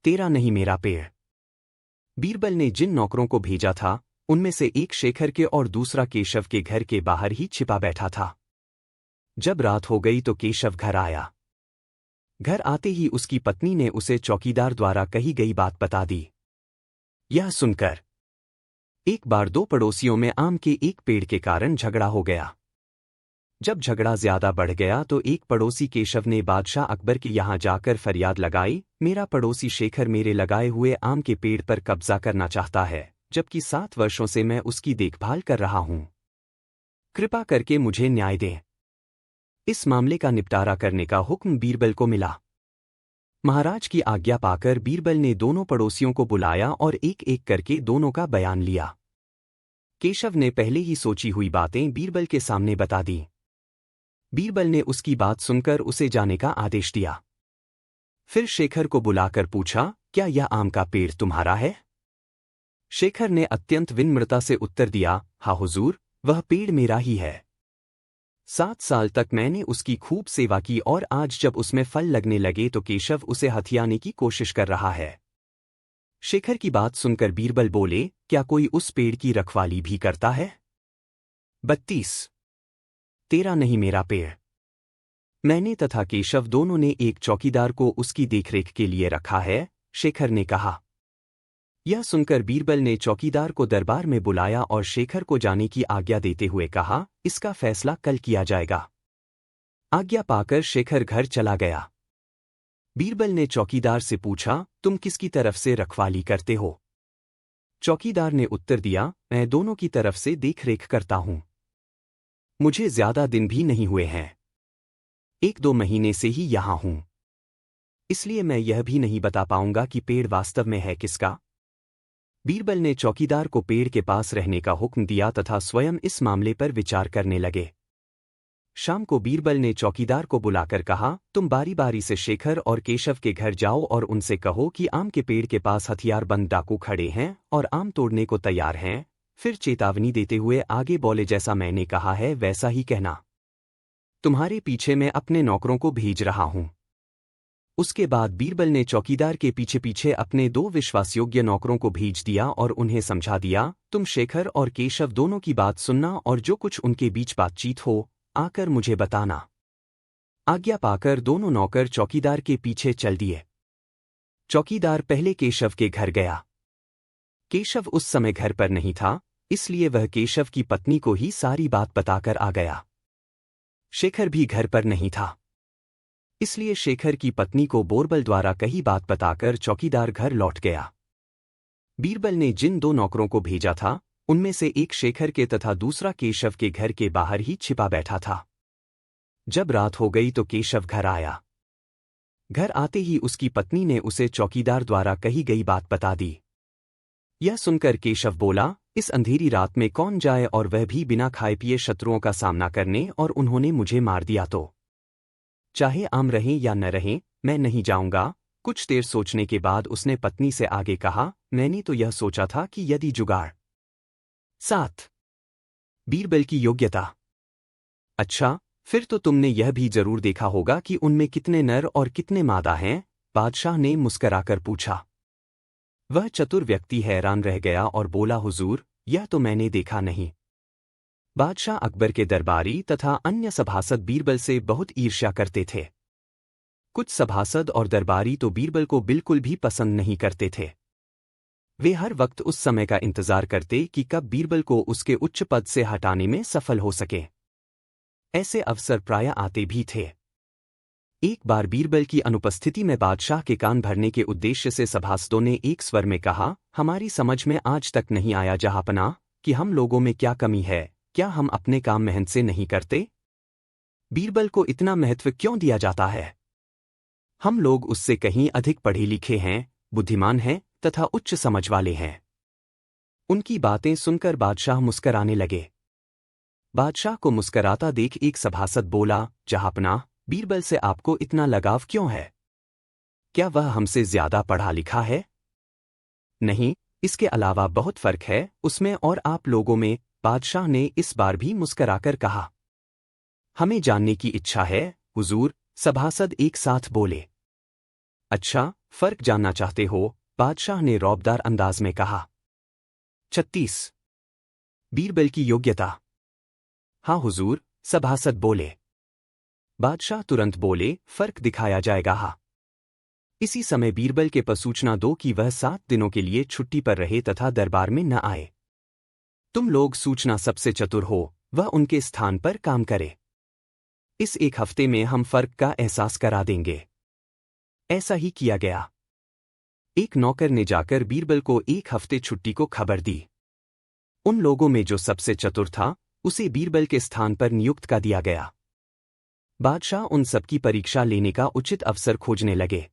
तेरा नहीं मेरा पेड़। बीरबल ने जिन नौकरों को भेजा था उनमें से एक शेखर के और दूसरा केशव के घर के बाहर ही छिपा बैठा था। जब रात हो गई तो केशव घर आया। घर आते ही उसकी पत्नी ने उसे चौकीदार द्वारा कही गई बात बता दी। यह सुनकर एक बार दो पड़ोसियों में आम के एक पेड़ के कारण झगड़ा हो गया। जब झगड़ा ज्यादा बढ़ गया तो एक पड़ोसी केशव ने बादशाह अकबर के यहाँ जाकर फरियाद लगाई, मेरा पड़ोसी शेखर मेरे लगाए हुए आम के पेड़ पर कब्जा करना चाहता है, जबकि 7 वर्षों से मैं उसकी देखभाल कर रहा हूं। कृपा करके मुझे न्याय दें। इस मामले का निपटारा करने का हुक्म बीरबल को मिला। महाराज की आज्ञा पाकर बीरबल ने दोनों पड़ोसियों को बुलाया और एक एक करके दोनों का बयान लिया। केशव ने पहले ही सोची हुई बातें बीरबल के सामने बता दी। बीरबल ने उसकी बात सुनकर उसे जाने का आदेश दिया। फिर शेखर को बुलाकर पूछा, क्या यह आम का पेड़ तुम्हारा है? शेखर ने अत्यंत विनम्रता से उत्तर दिया, हाँ हुजूर, वह पेड़ मेरा ही है। 7 साल तक मैंने उसकी खूब सेवा की और आज जब उसमें फल लगने लगे तो केशव उसे हथियाने की कोशिश कर रहा है। शेखर की बात सुनकर बीरबल बोले, क्या कोई उस पेड़ की रखवाली भी करता है? 32 तेरा नहीं मेरा पेड़। मैंने तथा केशव दोनों ने एक चौकीदार को उसकी देखरेख के लिए रखा है, शेखर ने कहा। यह सुनकर बीरबल ने चौकीदार को दरबार में बुलाया और शेखर को जाने की आज्ञा देते हुए कहा, इसका फैसला कल किया जाएगा। आज्ञा पाकर शेखर घर चला गया। बीरबल ने चौकीदार से पूछा, तुम किसकी तरफ से रखवाली करते हो? चौकीदार ने उत्तर दिया, मैं दोनों की तरफ से देखरेख करता हूं। मुझे ज्यादा दिन भी नहीं हुए हैं, 1-2 महीने से ही यहां हूं, इसलिए मैं यह भी नहीं बता पाऊंगा कि पेड़ वास्तव में है किसका। बीरबल ने चौकीदार को पेड़ के पास रहने का हुक्म दिया तथा स्वयं इस मामले पर विचार करने लगे। शाम को बीरबल ने चौकीदार को बुलाकर कहा, तुम बारी बारी से शेखर और केशव के घर जाओ और उनसे कहो कि आम के पेड़ के पास हथियारबंद डाकू खड़े हैं और आम तोड़ने को तैयार हैं। फिर चेतावनी देते हुए आगे बोले, जैसा मैंने कहा है वैसा ही कहना। तुम्हारे पीछे मैं अपने नौकरों को भेज रहा हूं। उसके बाद बीरबल ने चौकीदार के पीछे पीछे अपने 2 विश्वासयोग्य नौकरों को भेज दिया और उन्हें समझा दिया, तुम शेखर और केशव दोनों की बात सुनना और जो कुछ उनके बीच बातचीत हो आकर मुझे बताना। आज्ञा पाकर दोनों नौकर चौकीदार के पीछे चल दिए। चौकीदार पहले केशव के घर गया। केशव उस समय घर पर नहीं था, इसलिए वह केशव की पत्नी को ही सारी बात बताकर आ गया। शेखर भी घर पर नहीं था, इसलिए शेखर की पत्नी को बोरबल द्वारा कही बात बताकर चौकीदार घर लौट गया। बीरबल ने जिन 2 नौकरों को भेजा था उनमें से एक शेखर के तथा दूसरा केशव के घर के बाहर ही छिपा बैठा था। जब रात हो गई तो केशव घर आया। घर आते ही उसकी पत्नी ने उसे चौकीदार द्वारा कही गई बात बता दी। यह सुनकर केशव बोला, इस अंधेरी रात में कौन जाए और वह भी बिना खाए पिए शत्रुओं का सामना करने, और उन्होंने मुझे मार दिया तो? चाहे आम रहें या न रहें, मैं नहीं जाऊंगा। कुछ देर सोचने के बाद उसने पत्नी से आगे कहा, मैंने तो यह सोचा था कि यदि जुगाड़। 7 बीरबल की योग्यता। अच्छा, फिर तो तुमने यह भी जरूर देखा होगा कि उनमें कितने नर और कितने मादा हैं? बादशाह ने मुस्कराकर पूछा। वह चतुर व्यक्ति हैरान रह गया और बोला, हुजूर, यह तो मैंने देखा नहीं। बादशाह अकबर के दरबारी तथा अन्य सभासद बीरबल से बहुत ईर्ष्या करते थे। कुछ सभासद और दरबारी तो बीरबल को बिल्कुल भी पसंद नहीं करते थे। वे हर वक्त उस समय का इंतजार करते कि कब बीरबल को उसके उच्च पद से हटाने में सफल हो सके। ऐसे अवसर प्रायः आते भी थे। एक बार बीरबल की अनुपस्थिति में बादशाह के कान भरने के उद्देश्य से सभासदों ने एक स्वर में कहा, हमारी समझ में आज तक नहीं आया जहांपनाह कि हम लोगों में क्या कमी है, क्या हम अपने काम मेहनत से नहीं करते? बीरबल को इतना महत्व क्यों दिया जाता है? हम लोग उससे कहीं अधिक पढ़े लिखे हैं, बुद्धिमान हैं तथा उच्च समझ वाले हैं। उनकी बातें सुनकर बादशाह मुस्कराने लगे। बादशाह को मुस्कराता देख एक सभासद बोला, जहांपनाह, बीरबल से आपको इतना लगाव क्यों है? क्या वह हमसे ज्यादा पढ़ा लिखा है? नहीं, इसके अलावा बहुत फर्क है उसमें और आप लोगों में। बादशाह ने इस बार भी मुस्कराकर कहा। हमें जानने की इच्छा है, हुजूर, सभासद एक साथ बोले। अच्छा, फर्क जानना चाहते हो? बादशाह ने रौबदार अंदाज में कहा। 36। बीरबल की योग्यता। हाँ हुजूर, सभासद बोले। बादशाह तुरंत बोले, फर्क दिखाया जाएगा। हाँ। इसी समय बीरबल के पास सूचना दो कि वह 7 दिनों के लिए छुट्टी पर रहे तथा दरबार में न आए। तुम लोग सूचना सबसे चतुर हो, वह उनके स्थान पर काम करे। इस 1 हफ्ते में हम फर्क का एहसास करा देंगे। ऐसा ही किया गया। एक नौकर ने जाकर बीरबल को 1 हफ्ते छुट्टी को खबर दी। उन लोगों में जो सबसे चतुर था, उसे बीरबल के स्थान पर नियुक्त कर दिया गया। बादशाह उन सबकी परीक्षा लेने का उचित अवसर खोजने लगे।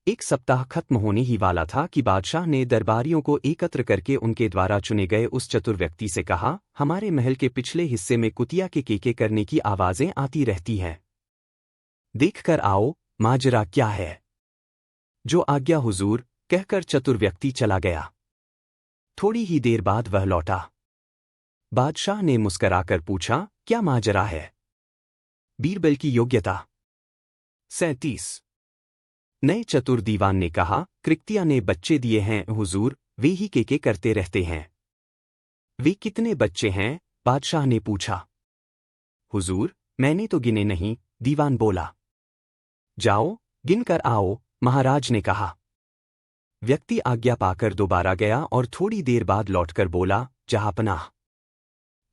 1 सप्ताह खत्म होने ही वाला था कि बादशाह ने दरबारियों को एकत्र करके उनके द्वारा चुने गए उस चतुर व्यक्ति से कहा, हमारे महल के पिछले हिस्से में कुतिया के केके करने की आवाजें आती रहती हैं। देखकर आओ, माजरा क्या है। जो आज्ञा हुजूर, कहकर चतुर व्यक्ति चला गया। थोड़ी ही देर बाद वह लौटा। बादशाह ने मुस्कराकर पूछा, क्या माजरा है? बीरबल की योग्यता। 37। नए चतुर दीवान ने कहा, कृत्या ने बच्चे दिए हैं हुजूर, वे ही केके करते रहते हैं। वे कितने बच्चे हैं? बादशाह ने पूछा। हुजूर, मैंने तो गिने नहीं, दीवान बोला। जाओ, गिनकर आओ, महाराज ने कहा। व्यक्ति आज्ञा पाकर दोबारा गया और थोड़ी देर बाद लौटकर बोला, जहांपनाह,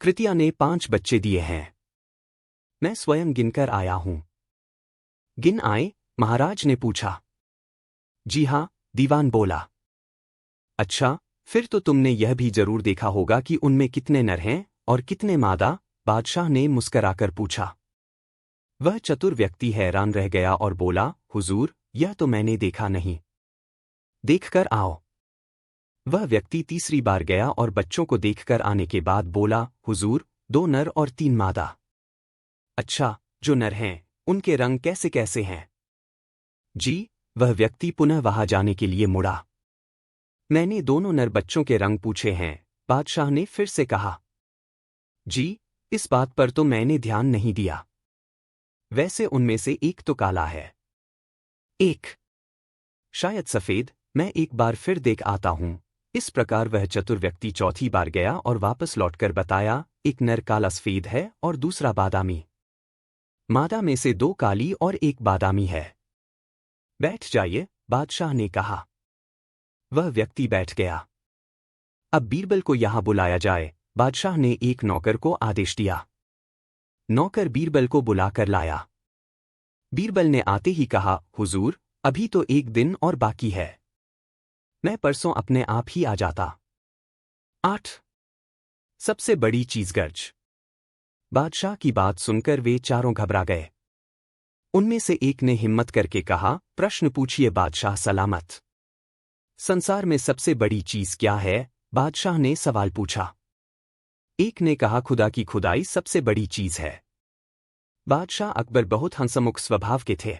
कृत्या ने 5 बच्चे दिए हैं। मैं स्वयं गिनकर आया हूं। गिन आए? महाराज ने पूछा। जी हां, दीवान बोला। अच्छा, फिर तो तुमने यह भी जरूर देखा होगा कि उनमें कितने नर हैं और कितने मादा? बादशाह ने मुस्कराकर पूछा। वह चतुर व्यक्ति हैरान रह गया और बोला, हुजूर, यह तो मैंने देखा नहीं। देखकर आओ। वह व्यक्ति तीसरी बार गया और बच्चों को देखकर आने के बाद बोला, हुजूर, 2 नर और 3 मादा। अच्छा, जो नर हैं, उनके रंग कैसे कैसे हैं? जी, वह व्यक्ति पुनः वहां जाने के लिए मुड़ा। मैंने दोनों नर बच्चों के रंग पूछे हैं, बादशाह ने फिर से कहा। जी, इस बात पर तो मैंने ध्यान नहीं दिया। वैसे उनमें से एक तो काला है। एक शायद सफेद, मैं एक बार फिर देख आता हूं। इस प्रकार वह चतुर व्यक्ति चौथी बार गया और वापस लौटकर बताया, एक नर काला सफेद है और दूसरा बादामी। मादा में से 2 काली और 1 बादामी है। बैठ जाइए, बादशाह ने कहा। वह व्यक्ति बैठ गया। अब बीरबल को यहां बुलाया जाए, बादशाह ने एक नौकर को आदेश दिया। नौकर बीरबल को बुलाकर लाया। बीरबल ने आते ही कहा, हुजूर, अभी तो 1 दिन और बाकी है। मैं परसों अपने आप ही आ जाता। 8 सबसे बड़ी चीज गर्ज। बादशाह की बात सुनकर वे चारों घबरा गए। उनमें से एक ने हिम्मत करके कहा, प्रश्न पूछिए बादशाह सलामत। संसार में सबसे बड़ी चीज क्या है? बादशाह ने सवाल पूछा। एक ने कहा, खुदा की खुदाई सबसे बड़ी चीज है। बादशाह अकबर बहुत हंसमुख स्वभाव के थे।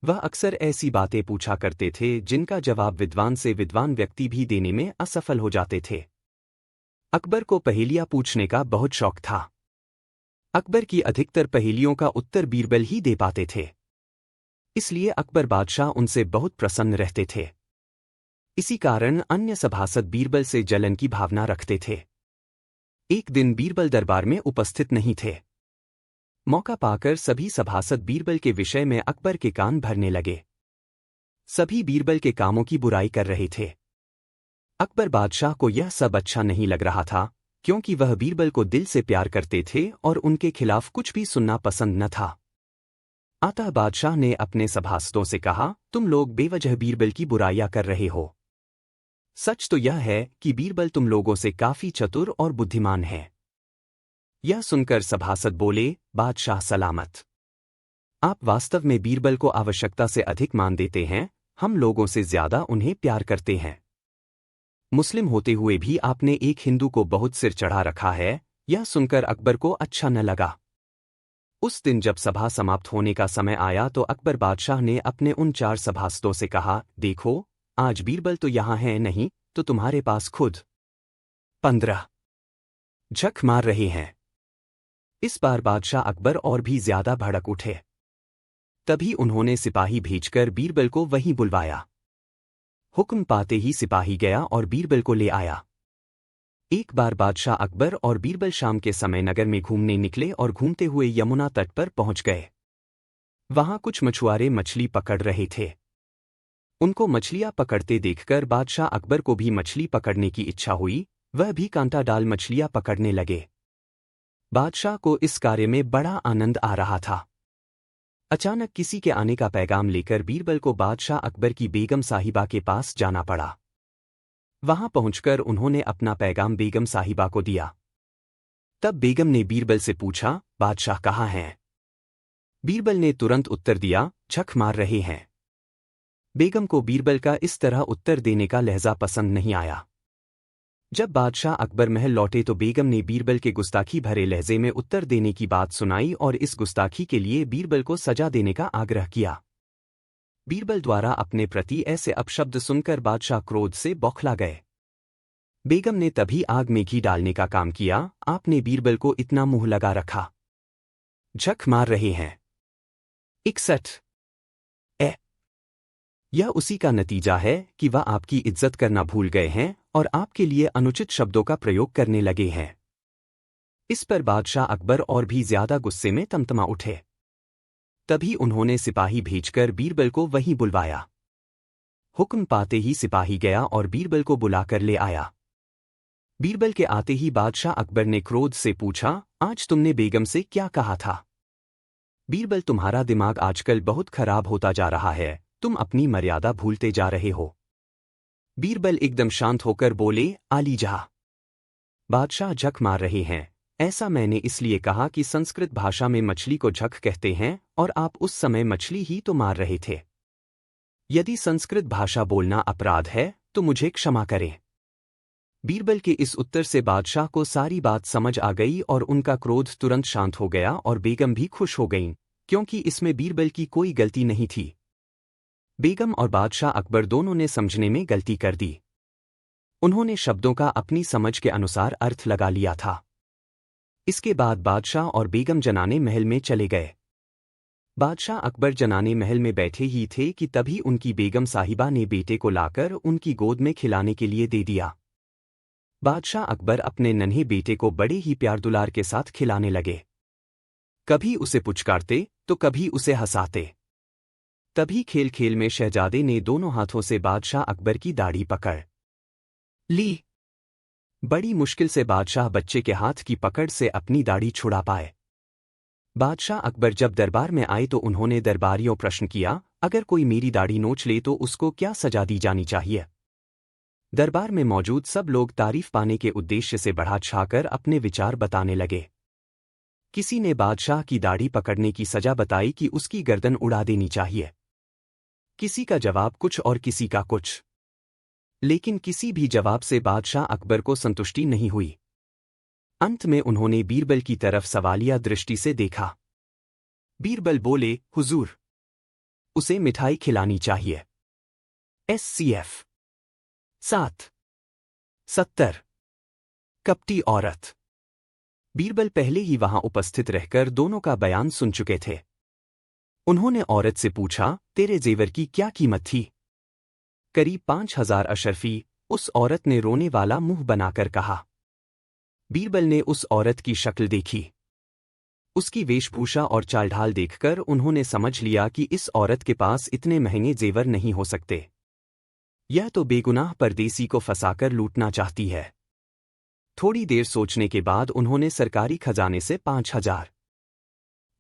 वह अक्सर ऐसी बातें पूछा करते थे जिनका जवाब विद्वान से विद्वान व्यक्ति भी देने में असफल हो जाते थे। अकबर को पहेलियां पूछने का बहुत शौक था। अकबर की अधिकतर पहेलियों का उत्तर बीरबल ही दे पाते थे। इसलिए अकबर बादशाह उनसे बहुत प्रसन्न रहते थे। इसी कारण अन्य सभासद बीरबल से जलन की भावना रखते थे। एक दिन बीरबल दरबार में उपस्थित नहीं थे। मौका पाकर सभी सभासद बीरबल के विषय में अकबर के कान भरने लगे। सभी बीरबल के कामों की बुराई कर रहे थे। अकबर बादशाह को यह सब अच्छा नहीं लग रहा था, क्योंकि वह बीरबल को दिल से प्यार करते थे और उनके खिलाफ कुछ भी सुनना पसंद न था। अतः बादशाह ने अपने सभासदों से कहा, तुम लोग बेवजह बीरबल की बुराइयां कर रहे हो। सच तो यह है कि बीरबल तुम लोगों से काफी चतुर और बुद्धिमान है। यह सुनकर सभासद बोले, बादशाह सलामत। आप वास्तव में बीरबल को आवश्यकता से अधिक मान देते हैं, हम लोगों से ज्यादा उन्हें प्यार करते हैं। मुस्लिम होते हुए भी आपने एक हिंदू को बहुत सिर चढ़ा रखा है। यह सुनकर अकबर को अच्छा न लगा। उस दिन जब सभा समाप्त होने का समय आया तो अकबर बादशाह ने अपने उन 4 सभासदों से कहा, देखो, आज बीरबल तो यहां है नहीं, तो तुम्हारे पास खुद 15 झक मार रहे हैं। इस बार बादशाह अकबर और भी ज्यादा भड़क उठे। तभी उन्होंने सिपाही भेजकर बीरबल को वहीं बुलवाया। हुक्म पाते ही सिपाही गया और बीरबल को ले आया। एक बार बादशाह अकबर और बीरबल शाम के समय नगर में घूमने निकले और घूमते हुए यमुना तट पर पहुंच गए। वहां कुछ मछुआरे मछली पकड़ रहे थे। उनको मछलियां पकड़ते देखकर बादशाह अकबर को भी मछली पकड़ने की इच्छा हुई। वह भी कांटा डाल मछलियां पकड़ने लगे। बादशाह को इस कार्य में बड़ा आनंद आ रहा था। अचानक किसी के आने का पैगाम लेकर बीरबल को बादशाह अकबर की बेगम साहिबा के पास जाना पड़ा। वहां पहुंचकर उन्होंने अपना पैगाम बेगम साहिबा को दिया। तब बेगम ने बीरबल से पूछा, बादशाह कहाँ हैं? बीरबल ने तुरंत उत्तर दिया, झक मार रहे हैं। बेगम को बीरबल का इस तरह उत्तर देने का लहजा पसंद नहीं आया। जब बादशाह अकबर महल लौटे तो बेगम ने बीरबल के गुस्ताखी भरे लहजे में उत्तर देने की बात सुनाई और इस गुस्ताखी के लिए बीरबल को सजा देने का आग्रह किया। बीरबल द्वारा अपने प्रति ऐसे अपशब्द सुनकर बादशाह क्रोध से बौखला गए। बेगम ने तभी आग में घी डालने का काम किया। आपने बीरबल को इतना मुंह लगा रखा। झक मार रहे हैं। 61 यह उसी का नतीजा है कि वह आपकी इज्जत करना भूल गए हैं और आपके लिए अनुचित शब्दों का प्रयोग करने लगे हैं। इस पर बादशाह अकबर और भी ज्यादा गुस्से में तमतमा उठे। तभी उन्होंने सिपाही भेजकर बीरबल को वहीं बुलवाया। हुक्म पाते ही सिपाही गया और बीरबल को बुलाकर ले आया। बीरबल के आते ही बादशाह अकबर ने क्रोध से पूछा, आज तुमने बेगम से क्या कहा था? बीरबल, तुम्हारा दिमाग आजकल बहुत खराब होता जा रहा है, तुम अपनी मर्यादा भूलते जा रहे हो। बीरबल एकदम शांत होकर बोले, आली जहा। बादशाह, झक मार रहे हैं, ऐसा मैंने इसलिए कहा कि संस्कृत भाषा में मछली को झक कहते हैं और आप उस समय मछली ही तो मार रहे थे। यदि संस्कृत भाषा बोलना अपराध है तो मुझे क्षमा करें। बीरबल के इस उत्तर से बादशाह को सारी बात समझ आ गई और उनका क्रोध तुरंत शांत हो गया और बेगम भी खुश हो गईं, क्योंकि इसमें बीरबल की कोई गलती नहीं थी। बेगम और बादशाह अकबर दोनों ने समझने में गलती कर दी। उन्होंने शब्दों का अपनी समझ के अनुसार अर्थ लगा लिया था। इसके बाद बादशाह और बेगम जनाने महल में चले गए। बादशाह अकबर जनाने महल में बैठे ही थे कि तभी उनकी बेगम साहिबा ने बेटे को लाकर उनकी गोद में खिलाने के लिए दे दिया। बादशाह अकबर अपने नन्हे बेटे को बड़े ही प्यार दुलार के साथ खिलाने लगे। कभी उसे पुचकारते तो कभी उसे हंसाते। तभी खेल खेल में शहजादे ने दोनों हाथों से बादशाह अकबर की दाढ़ी पकड़ ली। बड़ी मुश्किल से बादशाह बच्चे के हाथ की पकड़ से अपनी दाढ़ी छुड़ा पाए। बादशाह अकबर जब दरबार में आए तो उन्होंने दरबारियों प्रश्न किया, अगर कोई मेरी दाढ़ी नोच ले तो उसको क्या सजा दी जानी चाहिए? दरबार में मौजूद सब लोग तारीफ पाने के उद्देश्य से बढ़ा छाकर अपने विचार बताने लगे। किसी ने बादशाह की दाढ़ी पकड़ने की सजा बताई कि उसकी गर्दन उड़ा देनी चाहिए। किसी का जवाब कुछ और किसी का कुछ, लेकिन किसी भी जवाब से बादशाह अकबर को संतुष्टि नहीं हुई। अंत में उन्होंने बीरबल की तरफ सवालिया दृष्टि से देखा। बीरबल बोले, हुजूर, उसे मिठाई खिलानी चाहिए। SCF 770 कपटी औरत। बीरबल पहले ही वहां उपस्थित रहकर दोनों का बयान सुन चुके थे। उन्होंने औरत से पूछा, तेरे जेवर की क्या कीमत थी? करीब 5000 अशरफी, उस औरत ने रोने वाला मुंह बनाकर कहा। बीरबल ने उस औरत की शक्ल देखी। उसकी वेशभूषा और चालढाल देखकर उन्होंने समझ लिया कि इस औरत के पास इतने महंगे जेवर नहीं हो सकते। यह तो बेगुनाह परदेसी को फंसाकर लूटना चाहती है। थोड़ी देर सोचने के बाद उन्होंने सरकारी खजाने से 5000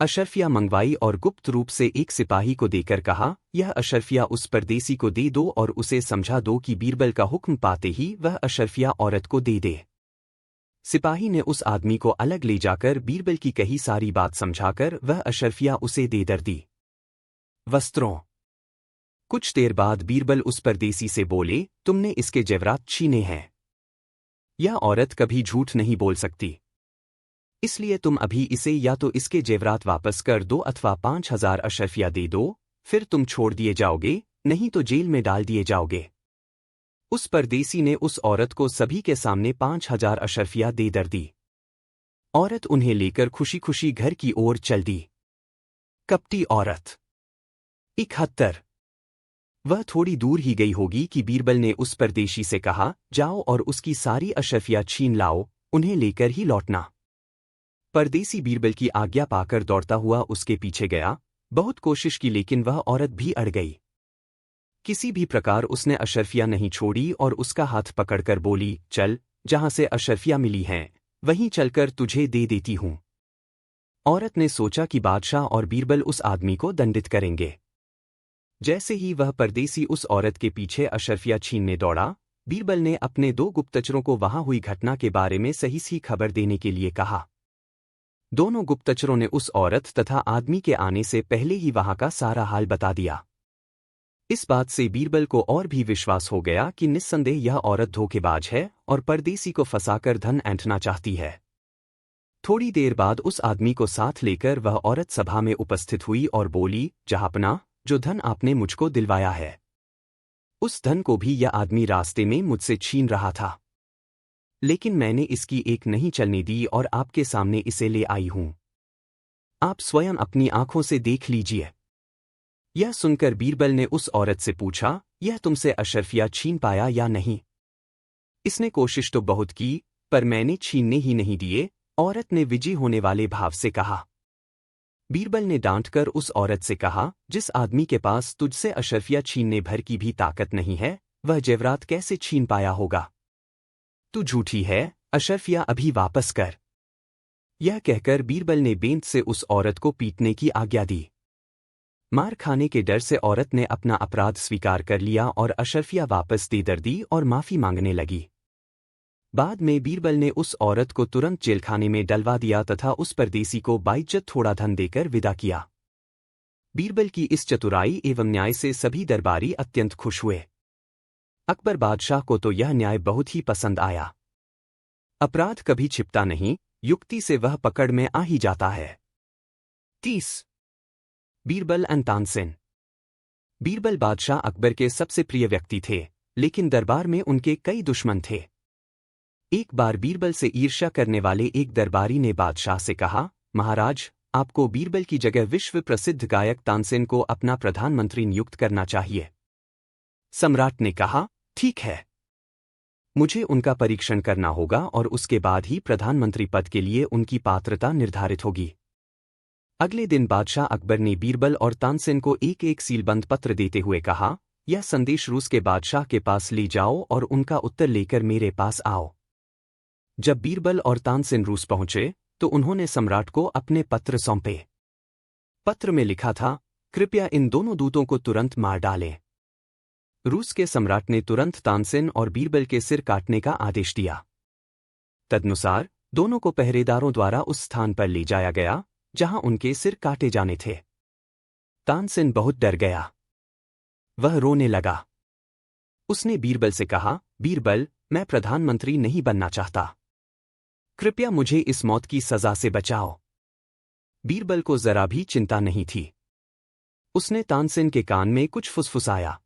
अशरफिया मंगवाई और गुप्त रूप से एक सिपाही को देकर कहा, यह अशरफिया उस परदेसी को दे दो और उसे समझा दो कि बीरबल का हुक्म पाते ही वह अशरफिया औरत को दे दे। सिपाही ने उस आदमी को अलग ले जाकर बीरबल की कही सारी बात समझाकर वह अशरफिया उसे दे दर दी। वस्त्रों। कुछ देर बाद बीरबल उस परदेसी से बोले, तुमने इसके जेवरात छीने हैं। यह औरत कभी झूठ नहीं बोल सकती, इसलिए तुम अभी इसे या तो इसके जेवरात वापस कर दो अथवा 5000 अशरफिया दे दो, फिर तुम छोड़ दिए जाओगे, नहीं तो जेल में डाल दिए जाओगे। उस परदेसी ने उस औरत को सभी के सामने 5000 अशरफिया दे दर दी। औरत उन्हें लेकर खुशी खुशी घर की ओर चल दी। कपटी औरत। 71। वह थोड़ी दूर ही गई होगी कि बीरबल ने उस परदेशी से कहा, जाओ और उसकी सारी अशरफियाँ छीन लाओ, उन्हें लेकर ही लौटना। परदेसी बीरबल की आज्ञा पाकर दौड़ता हुआ उसके पीछे गया। बहुत कोशिश की लेकिन वह औरत भी अड़ गई। किसी भी प्रकार उसने अशरफियाँ नहीं छोड़ी और उसका हाथ पकड़कर बोली, चल, जहाँ से अशरफियाँ मिली हैं वहीं चलकर तुझे दे देती हूँ। औरत ने सोचा कि बादशाह और बीरबल उस आदमी को दंडित करेंगे। जैसे ही वह परदेसी उस औरत के पीछे अशरफियाँ छीनने दौड़ा, बीरबल ने अपने 2 गुप्तचरों को वहां हुई घटना के बारे में सही सी खबर देने के लिए कहा। दोनों गुप्तचरों ने उस औरत तथा आदमी के आने से पहले ही वहां का सारा हाल बता दिया। इस बात से बीरबल को और भी विश्वास हो गया कि निस्संदेह यह औरत धोखेबाज है और परदेसी को फंसाकर धन ऐंठना चाहती है। थोड़ी देर बाद उस आदमी को साथ लेकर वह औरत सभा में उपस्थित हुई और बोली, जहांपनाह, जो धन आपने मुझको दिलवाया है, उस धन को भी यह आदमी रास्ते में मुझसे छीन रहा था, लेकिन मैंने इसकी एक नहीं चलने दी और आपके सामने इसे ले आई हूं। आप स्वयं अपनी आंखों से देख लीजिए। यह सुनकर बीरबल ने उस औरत से पूछा, यह तुमसे अशरफियाँ छीन पाया या नहीं? इसने कोशिश तो बहुत की, पर मैंने छीनने ही नहीं दिए, औरत ने विजयी होने वाले भाव से कहा। बीरबल ने डांटकर उस औरत से कहा, जिस आदमी के पास तुझसे अशरफियाँ छीनने भर की भी ताकत नहीं है, वह जेवरात कैसे छीन पाया होगा? तू झूठी है, अशरफियाँ अभी वापस कर। यह कहकर बीरबल ने बेंत से उस औरत को पीटने की आज्ञा दी। मार खाने के डर से औरत ने अपना अपराध स्वीकार कर लिया और अशरफियाँ वापस दे दर दी और माफी मांगने लगी। बाद में बीरबल ने उस औरत को तुरंत जेलखाने में डलवा दिया तथा उस परदेसी को बाइज्जत थोड़ा धन देकर विदा किया। बीरबल की इस चतुराई एवं न्याय से सभी दरबारी अत्यंत खुश हुए। अकबर बादशाह को तो यह न्याय बहुत ही पसंद आया। अपराध कभी छिपता नहीं, युक्ति से वह पकड़ में आ ही जाता है। 30। बीरबल एंड तानसेन। बीरबल बादशाह अकबर के सबसे प्रिय व्यक्ति थे, लेकिन दरबार में उनके कई दुश्मन थे। एक बार बीरबल से ईर्ष्या करने वाले एक दरबारी ने बादशाह से कहा, महाराज, आपको बीरबल की जगह विश्व प्रसिद्ध गायक तानसेन को अपना प्रधानमंत्री नियुक्त करना चाहिए। सम्राट ने कहा, ठीक है, मुझे उनका परीक्षण करना होगा और उसके बाद ही प्रधानमंत्री पद के लिए उनकी पात्रता निर्धारित होगी। अगले दिन बादशाह अकबर ने बीरबल और तानसेन को एक एक सीलबंद पत्र देते हुए कहा, यह संदेश रूस के बादशाह के पास ले जाओ और उनका उत्तर लेकर मेरे पास आओ। जब बीरबल और तानसेन रूस पहुंचे तो उन्होंने सम्राट को अपने पत्र सौंपे। पत्र में लिखा था, कृपया इन दोनों दूतों को तुरंत मार डालें। रूस के सम्राट ने तुरंत तानसेन और बीरबल के सिर काटने का आदेश दिया। तदनुसार दोनों को पहरेदारों द्वारा उस स्थान पर ले जाया गया जहां उनके सिर काटे जाने थे। तानसेन बहुत डर गया। वह रोने लगा। उसने बीरबल से कहा, बीरबल, मैं प्रधानमंत्री नहीं बनना चाहता। कृपया मुझे इस मौत की सजा से बचाओ। बीरबल को जरा भी चिंता नहीं थी। उसने तानसेन के कान में कुछ फुसफुसाया।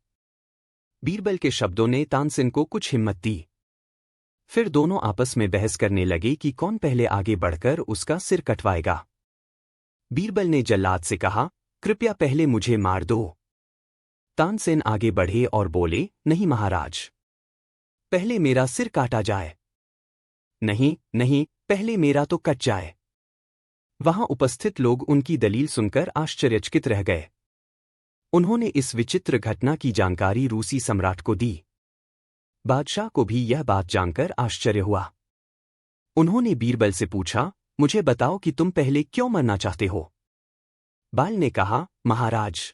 बीरबल के शब्दों ने तानसेन को कुछ हिम्मत दी। फिर दोनों आपस में बहस करने लगे कि कौन पहले आगे बढ़कर उसका सिर कटवाएगा। बीरबल ने जल्लाद से कहा, कृपया पहले मुझे मार दो। तानसेन आगे बढ़े और बोले, नहीं महाराज, पहले मेरा सिर काटा जाए। नहीं नहीं, पहले मेरा तो कट जाए। वहां उपस्थित लोग उनकी दलील सुनकर आश्चर्यचकित रह गए। उन्होंने इस विचित्र घटना की जानकारी रूसी सम्राट को दी। बादशाह को भी यह बात जानकर आश्चर्य हुआ। उन्होंने बीरबल से पूछा, मुझे बताओ कि तुम पहले क्यों मरना चाहते हो? बाल ने कहा, महाराज,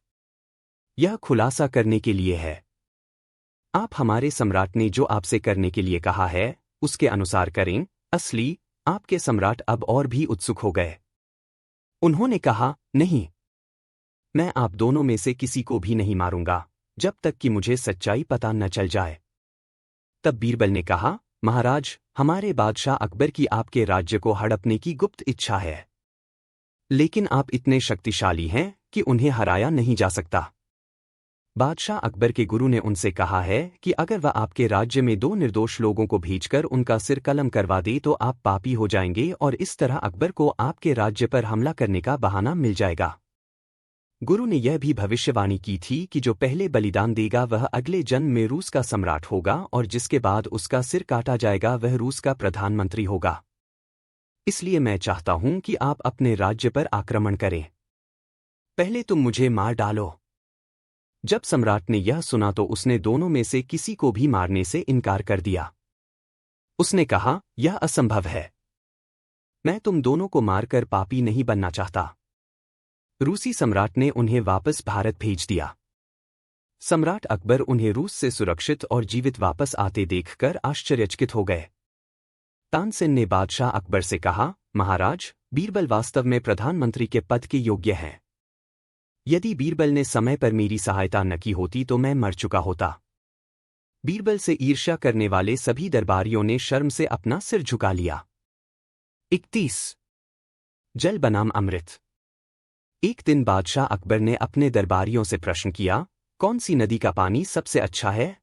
यह खुलासा करने के लिए है। आप हमारे सम्राट ने जो आपसे करने के लिए कहा है उसके अनुसार करें। असली आपके सम्राट अब और भी उत्सुक हो गए। उन्होंने कहा, नहीं, मैं आप दोनों में से किसी को भी नहीं मारूंगा जब तक कि मुझे सच्चाई पता न चल जाए। तब बीरबल ने कहा, महाराज, हमारे बादशाह अकबर की आपके राज्य को हड़पने की गुप्त इच्छा है, लेकिन आप इतने शक्तिशाली हैं कि उन्हें हराया नहीं जा सकता। बादशाह अकबर के गुरु ने उनसे कहा है कि अगर वह आपके राज्य में 2 निर्दोष लोगों को भेजकर उनका सिर कलम करवा दे तो आप पापी हो जाएंगे और इस तरह अकबर को आपके राज्य पर हमला करने का बहाना मिल जाएगा। गुरु ने यह भी भविष्यवाणी की थी कि जो पहले बलिदान देगा वह अगले जन्म में रूस का सम्राट होगा और जिसके बाद उसका सिर काटा जाएगा वह रूस का प्रधानमंत्री होगा। इसलिए मैं चाहता हूं कि आप अपने राज्य पर आक्रमण करें। पहले तुम मुझे मार डालो। जब सम्राट ने यह सुना तो उसने दोनों में से किसी को भी मारने से इनकार कर दिया। उसने कहा, यह असंभव है। मैं तुम दोनों को मारकर पापी नहीं बनना चाहता। रूसी सम्राट ने उन्हें वापस भारत भेज दिया। सम्राट अकबर उन्हें रूस से सुरक्षित और जीवित वापस आते देखकर आश्चर्यचकित हो गए। तानसेन ने बादशाह अकबर से कहा, महाराज, बीरबल वास्तव में प्रधानमंत्री के पद के योग्य हैं। यदि बीरबल ने समय पर मेरी सहायता न की होती तो मैं मर चुका होता। बीरबल से ईर्ष्या करने वाले सभी दरबारियों ने शर्म से अपना सिर झुका लिया। 31 जल बनाम अमृत। एक दिन बादशाह अकबर ने अपने दरबारियों से प्रश्न किया, कौन सी नदी का पानी सबसे अच्छा है?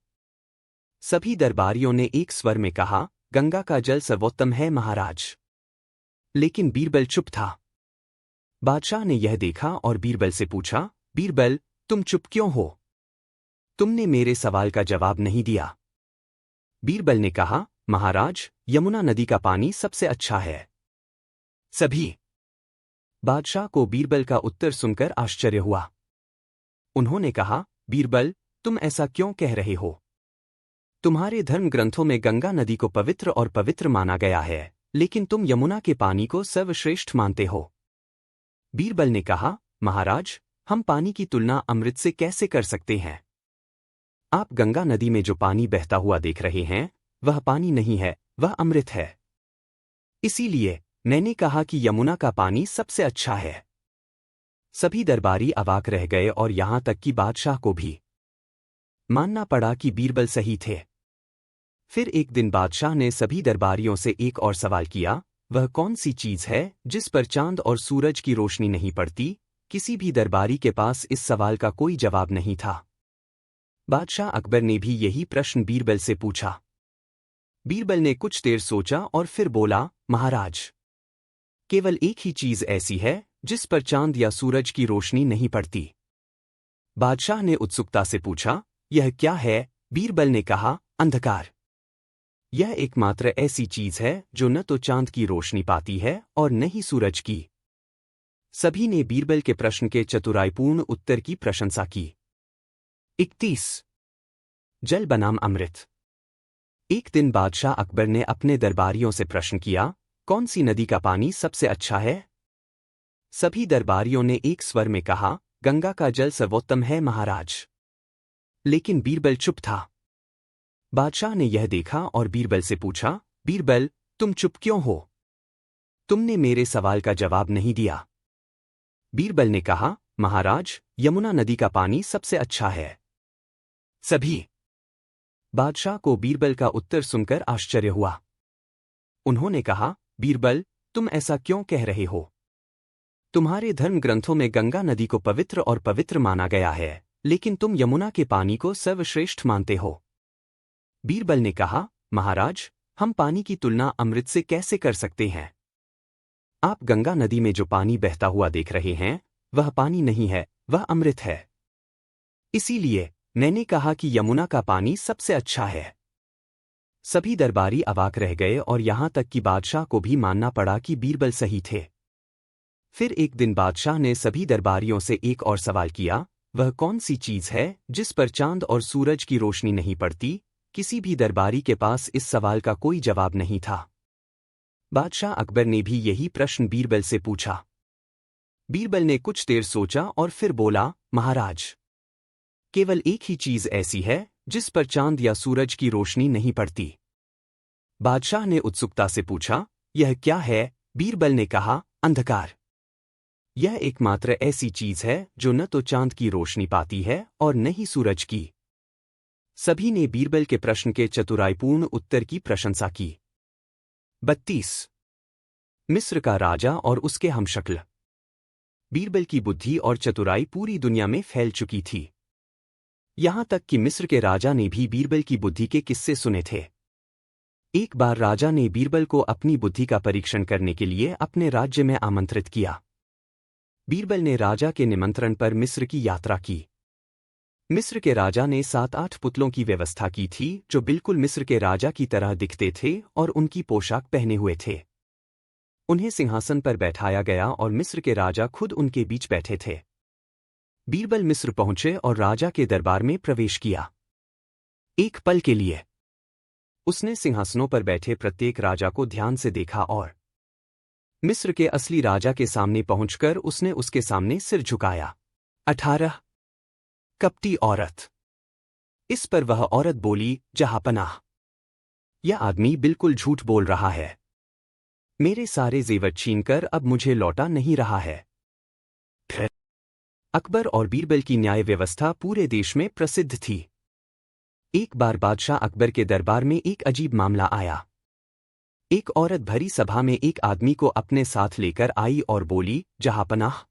सभी दरबारियों ने एक स्वर में कहा, गंगा का जल सर्वोत्तम है महाराज। लेकिन बीरबल चुप था। बादशाह ने यह देखा और बीरबल से पूछा, बीरबल, तुम चुप क्यों हो? तुमने मेरे सवाल का जवाब नहीं दिया। बीरबल ने कहा, महाराज, यमुना नदी का पानी सबसे अच्छा है। सभी बादशाह को बीरबल का उत्तर सुनकर आश्चर्य हुआ। उन्होंने कहा, बीरबल, तुम ऐसा क्यों कह रहे हो? तुम्हारे धर्म ग्रंथों में गंगा नदी को पवित्र और पवित्र माना गया है, लेकिन तुम यमुना के पानी को सर्वश्रेष्ठ मानते हो। बीरबल ने कहा, महाराज, हम पानी की तुलना अमृत से कैसे कर सकते हैं? आप गंगा नदी में जो पानी बहता हुआ देख रहे हैं, वह पानी नहीं है, वह अमृत है। इसीलिए मैंने कहा कि यमुना का पानी सबसे अच्छा है। सभी दरबारी अवाक रह गए और यहां तक कि बादशाह को भी मानना पड़ा कि बीरबल सही थे। फिर एक दिन बादशाह ने सभी दरबारियों से एक और सवाल किया, वह कौन सी चीज है जिस पर चांद और सूरज की रोशनी नहीं पड़ती? किसी भी दरबारी के पास इस सवाल का कोई जवाब नहीं था। बादशाह अकबर ने भी यही प्रश्न बीरबल से पूछा। बीरबल ने कुछ देर सोचा और फिर बोला, महाराज, केवल एक ही चीज ऐसी है जिस पर चांद या सूरज की रोशनी नहीं पड़ती। बादशाह ने उत्सुकता से पूछा, यह क्या है? बीरबल ने कहा, अंधकार। यह एकमात्र ऐसी चीज है जो न तो चांद की रोशनी पाती है और न ही सूरज की। सभी ने बीरबल के प्रश्न के चतुराईपूर्ण उत्तर की प्रशंसा की। 31 जल बनाम अमृत। एक दिन बादशाह अकबर ने अपने दरबारियों से प्रश्न किया, कौन सी नदी का पानी सबसे अच्छा है? सभी दरबारियों ने एक स्वर में कहा, गंगा का जल सर्वोत्तम है महाराज। लेकिन बीरबल चुप था। बादशाह ने यह देखा और बीरबल से पूछा, बीरबल, तुम चुप क्यों हो? तुमने मेरे सवाल का जवाब नहीं दिया। बीरबल ने कहा, महाराज, यमुना नदी का पानी सबसे अच्छा है। सभी बादशाह को बीरबल का उत्तर सुनकर आश्चर्य हुआ। उन्होंने कहा, बीरबल, तुम ऐसा क्यों कह रहे हो? तुम्हारे धर्म ग्रंथों में गंगा नदी को पवित्र और पवित्र माना गया है, लेकिन तुम यमुना के पानी को सर्वश्रेष्ठ मानते हो। बीरबल ने कहा, महाराज, हम पानी की तुलना अमृत से कैसे कर सकते हैं? आप गंगा नदी में जो पानी बहता हुआ देख रहे हैं, वह पानी नहीं है, वह अमृत है। इसीलिए मैंने कहा कि यमुना का पानी सबसे अच्छा है। सभी दरबारी अवाक रह गए और यहां तक कि बादशाह को भी मानना पड़ा कि बीरबल सही थे। फिर एक दिन बादशाह ने सभी दरबारियों से एक और सवाल किया, वह कौन सी चीज है जिस पर चांद और सूरज की रोशनी नहीं पड़ती? किसी भी दरबारी के पास इस सवाल का कोई जवाब नहीं था। बादशाह अकबर ने भी यही प्रश्न बीरबल से पूछा। बीरबल ने कुछ देर सोचा और फिर बोला, महाराज, केवल एक ही चीज ऐसी है जिस पर चांद या सूरज की रोशनी नहीं पड़ती। बादशाह ने उत्सुकता से पूछा, यह क्या है? बीरबल ने कहा, अंधकार। यह एकमात्र ऐसी चीज है जो न तो चांद की रोशनी पाती है और न ही सूरज की। सभी ने बीरबल के प्रश्न के चतुराईपूर्ण उत्तर की प्रशंसा की। 32 मिस्र का राजा और उसके हमशक्ल। बीरबल की बुद्धि और चतुराई पूरी दुनिया में फैल चुकी थी। यहां तक कि मिस्र के राजा ने भी बीरबल की बुद्धि के किस्से सुने थे। एक बार राजा ने बीरबल को अपनी बुद्धि का परीक्षण करने के लिए अपने राज्य में आमंत्रित किया। बीरबल ने राजा के निमंत्रण पर मिस्र की यात्रा की। मिस्र के राजा ने 7-8 पुतलों की व्यवस्था की थी जो बिल्कुल मिस्र के राजा की तरह दिखते थे और उनकी पोशाक पहने हुए थे। उन्हें सिंहासन पर बैठाया गया और मिस्र के राजा खुद उनके बीच बैठे थे। बीरबल मिस्र पहुंचे और राजा के दरबार में प्रवेश किया। एक पल के लिए उसने सिंहासनों पर बैठे प्रत्येक राजा को ध्यान से देखा और मिस्र के असली राजा के सामने पहुंचकर उसने उसके सामने सिर झुकाया। 18 कपटी औरत। इस पर वह औरत बोली, जहांपनाह, यह आदमी बिल्कुल झूठ बोल रहा है। मेरे सारे जेवर छीनकर अब मुझे लौटा नहीं रहा है। फिर अकबर और बीरबल की न्याय व्यवस्था पूरे देश में प्रसिद्ध थी। एक बार बादशाह अकबर के दरबार में एक अजीब मामला आया। एक औरत भरी सभा में एक आदमी को अपने साथ लेकर आई और बोली, जहांपनाह,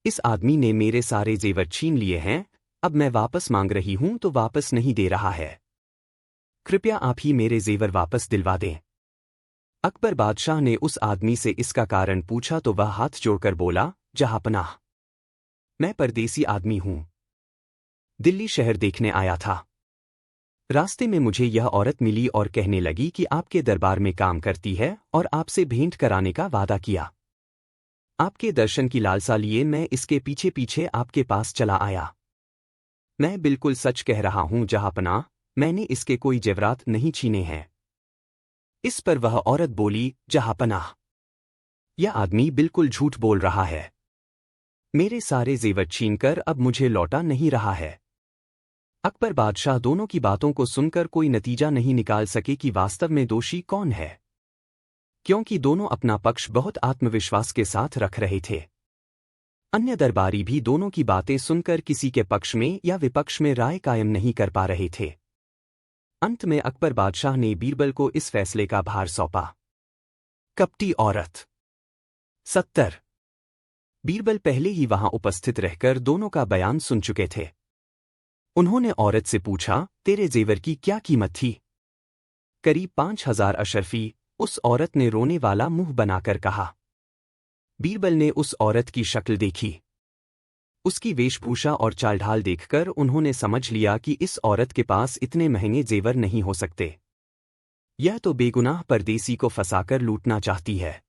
इस आदमी ने मेरे सारे जेवर छीन लिए हैं, अब मैं वापस मांग रही हूं तो वापस नहीं दे रहा है। कृपया आप ही मेरे जेवर वापस दिलवा दें। अकबर बादशाह ने उस आदमी से इसका कारण पूछा तो वह हाथ जोड़कर बोला, जहांपनाह, मैं परदेसी आदमी हूं, दिल्ली शहर देखने आया था। रास्ते में मुझे यह औरत मिली और कहने लगी कि आपके दरबार में काम करती है और आपसे भेंट कराने का वादा किया। आपके दर्शन की लालसा लिए मैं इसके पीछे पीछे आपके पास चला आया। मैं बिल्कुल सच कह रहा हूं जहांपनाह, मैंने इसके कोई जेवरात नहीं छीने हैं। इस पर वह औरत बोली, जहांपनाह, यह आदमी बिल्कुल झूठ बोल रहा है। मेरे सारे जेवर छीनकर अब मुझे लौटा नहीं रहा है। अकबर बादशाह दोनों की बातों को सुनकर कोई नतीजा नहीं निकाल सके कि वास्तव में दोषी कौन है, क्योंकि दोनों अपना पक्ष बहुत आत्मविश्वास के साथ रख रहे थे। अन्य दरबारी भी दोनों की बातें सुनकर किसी के पक्ष में या विपक्ष में राय कायम नहीं कर पा रहे थे। अंत में अकबर बादशाह ने बीरबल को इस फैसले का भार सौंपा। कपटी औरत। 70 बीरबल पहले ही वहां उपस्थित रहकर दोनों का बयान सुन चुके थे। उन्होंने औरत से पूछा, तेरे जेवर की क्या कीमत थी? करीब 5,000 अशरफी, उस औरत ने रोने वाला मुंह बनाकर कहा। बीरबल ने उस औरत की शक्ल देखी। उसकी वेशभूषा और चालढाल देखकर उन्होंने समझ लिया कि इस औरत के पास इतने महंगे जेवर नहीं हो सकते। यह तो बेगुनाह परदेसी को फंसाकर लूटना चाहती है।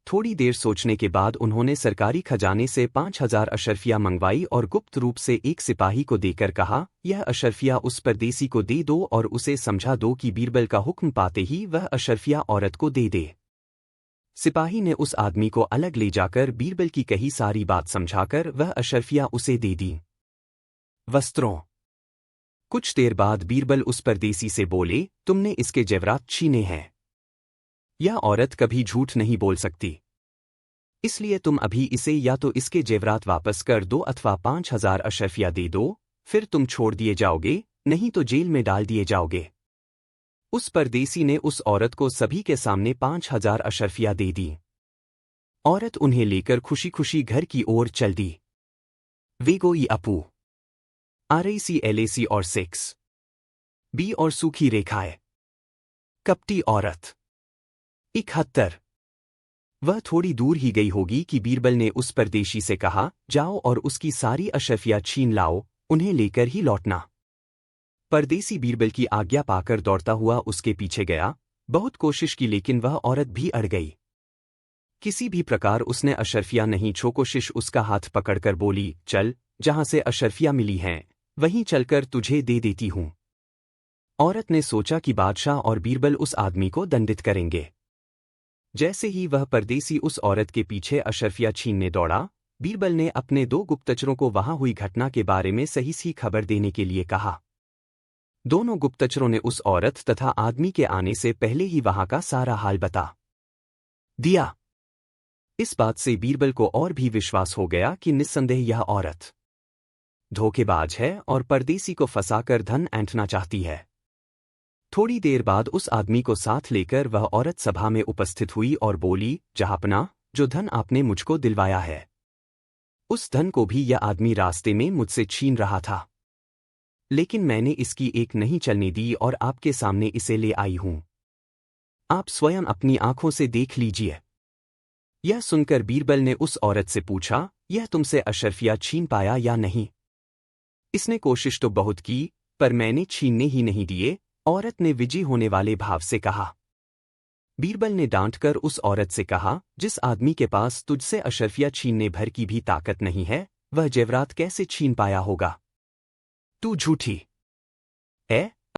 थोड़ी देर सोचने के बाद उन्होंने सरकारी खजाने से 5,000 अशरफिया मंगवाई और गुप्त रूप से एक सिपाही को देकर कहा, यह अशरफिया उस परदेसी को दे दो और उसे समझा दो कि बीरबल का हुक्म पाते ही वह अशरफिया औरत को दे दे। सिपाही ने उस आदमी को अलग ले जाकर बीरबल की कही सारी बात समझाकर वह अशरफिया उसे दे दी। वस्त्रों। कुछ देर बाद बीरबल उस परदेसी से बोले, तुमने इसके जेवरात छीने हैं। यह औरत कभी झूठ नहीं बोल सकती, इसलिए तुम अभी इसे या तो इसके जेवरात वापस कर दो अथवा 5,000 अशरफिया दे दो, फिर तुम छोड़ दिए जाओगे, नहीं तो जेल में डाल दिए जाओगे। उस परदेसी ने उस औरत को सभी के सामने 5,000 अशरफिया दे दी। औरत उन्हें लेकर खुशी खुशी घर की ओर चल दी। वेगोई अपू। RAC LAC और 6 B और सूखी रेखाएं। कपटी औरत। 71 वह थोड़ी दूर ही गई होगी कि बीरबल ने उस परदेशी से कहा, जाओ और उसकी सारी अशरफिया छीन लाओ, उन्हें लेकर ही लौटना। परदेसी बीरबल की आज्ञा पाकर दौड़ता हुआ उसके पीछे गया। बहुत कोशिश की लेकिन वह औरत भी अड़ गई। किसी भी प्रकार उसने अशरफिया नहीं छो। कोशिश उसका हाथ पकड़कर बोली, चल, जहां से अशरफिया मिली हैं वहीं चलकर तुझे दे देती हूं। औरत ने सोचा कि बादशाह और बीरबल उस आदमी को दंडित करेंगे। जैसे ही वह परदेसी उस औरत के पीछे अशरफिया छीनने दौड़ा, बीरबल ने अपने 2 गुप्तचरों को वहां हुई घटना के बारे में सही सी खबर देने के लिए कहा। दोनों गुप्तचरों ने उस औरत तथा आदमी के आने से पहले ही वहां का सारा हाल बता दिया। इस बात से बीरबल को और भी विश्वास हो गया कि निस्संदेह यह औरत धोखेबाज है और परदेसी को फंसाकर धन ऐंठना चाहती है। थोड़ी देर बाद उस आदमी को साथ लेकर वह औरत सभा में उपस्थित हुई और बोली, जहांपनाह, जो धन आपने मुझको दिलवाया है, उस धन को भी यह आदमी रास्ते में मुझसे छीन रहा था, लेकिन मैंने इसकी एक नहीं चलने दी और आपके सामने इसे ले आई हूं। आप स्वयं अपनी आंखों से देख लीजिए। यह सुनकर बीरबल ने उस औरत से पूछा, यह तुमसे अशरफिया छीन पाया या नहीं? इसने कोशिश तो बहुत की, पर मैंने छीनने ही नहीं दिए, औरत ने विजयी होने वाले भाव से कहा। बीरबल ने डांटकर उस औरत से कहा, जिस आदमी के पास तुझसे अशरफिया छीनने भर की भी ताकत नहीं है, वह जेवरात कैसे छीन पाया होगा? तू झूठी है।